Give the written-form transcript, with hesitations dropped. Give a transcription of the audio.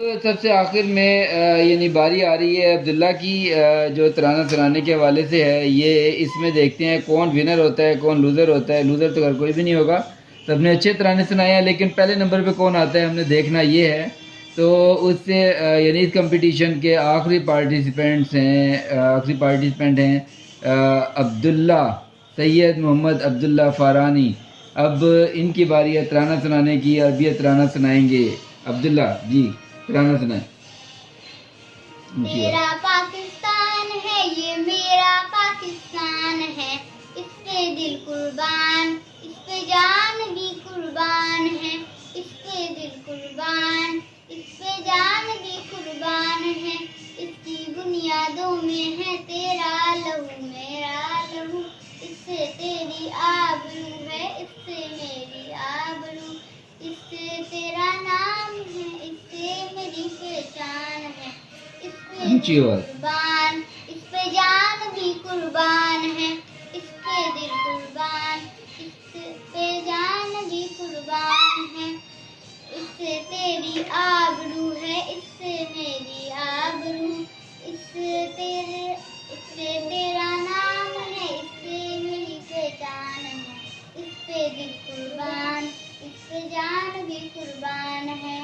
तो सबसे आखिर में यानी बारी आ रही है अब्दुल्ला की, जो तराना सुनाने के हवाले से है। ये इसमें देखते हैं कौन विनर होता है कौन लूज़र होता है। लूज़र तो अगर कोई भी नहीं होगा, सबने अच्छे तराने सुनाए हैं, लेकिन पहले नंबर पे कौन आता है हमने देखना ये है। तो उससे यानी इस कंपटीशन के आखिरी पार्टिसिपेंट हैं अब्दुल्ला सैयद मोहम्मद अब्दुल्ला फ़ारानी। अब इनकी बारी है तराना सुनाने की। अब ये तराना सुनाएंगे। अब्दुल्ला जी, तराना सुनाए। मेरा पाकिस्तान है, ये मेरा पाकिस्तान है, इस पे दिल कुर्बान, इस पे जान भी कुर्बान है, इस पे दिल कुर्बान, इस पे जान भी कुर्बान है। इसकी बुनियादों में है तेरा लहू मेरा लहू, इससे तेरी आबरू है, इससे मेरी आबरू, इससे तेरा नाम है, इससे मेरी पहचान है। इस पे दिल कुर्बान, इस पे जान भी कुर्बान है, इसके दिल कुर्बान, इस पे जान भी कुर्बान है। इससे तेरी आबरू है, इससे मेरी आबरू, इससे तेरा नाम है, इससे मेरी पहचान है। इस पे दिल कुर्बान, इस पे जान भी कुर्बान है।